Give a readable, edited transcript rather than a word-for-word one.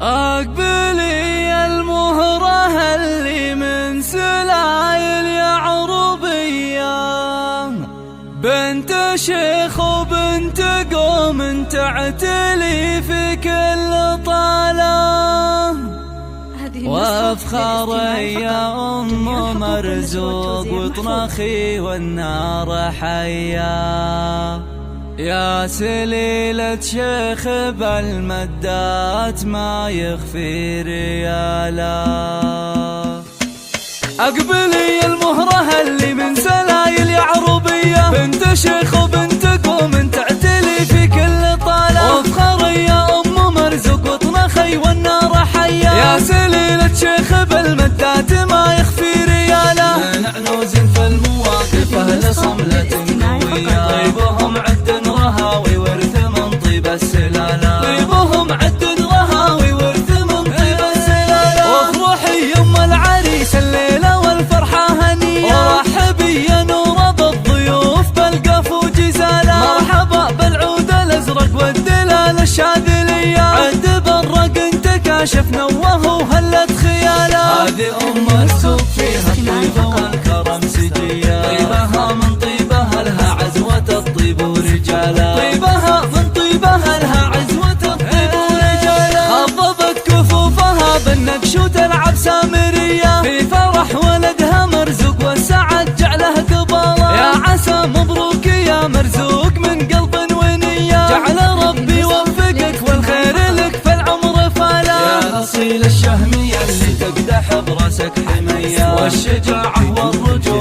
أقبلي المهرة اللي من سلايل يعربية، بنت شيخ وبنت قوم تعتلي في كل طالة، وافخر يا أم مرزوق وطنخي والنار حيا، يا سليلة شيخ بالمدات ما يخفي ريالا. أقبلي المهرة اللي من سلايل يعربية، بنت شيخ وبنت قوم تعتلي في كل طالة، وافخر يا أم مرزوق وطنخي والنار حيا، يا سليلة شيخ بالمدات ما يخفي ريالا. نعنوز في المواقف أهل صملة قوية، طيبهم عد رهاوي ورث من طيب السلالة، طيبهم عد رهاوي ورث من طيب السلالة. وافرحي يم العريس الليلة والفرحة هنية، ورحبي يا نور بالضيوف بالقف وجزالة، مرحبا بالعود الأزرق والدلال الشاذلية، عد برق انت كاشف نوه وهلت خياله. هذه أم السوق فيها الطيب والكرم سجية، طيبها من طيبها لها عزوة الطيب ورجالة، طيبها من طيبها لها عزوة الطيب ورجالة. خضبت كفوفها بالنقش وتلعب سامرية، في فرح ولدها مرزوق والسعد جعله قبالة، يا عسى مبروك يا مرزوق من قلب ونية، جعل ربي يوفقك والخير لك في العمر فالا. يا أصيل الشهمية اللي تقدح براسك حمية، والشجاعة والرجولة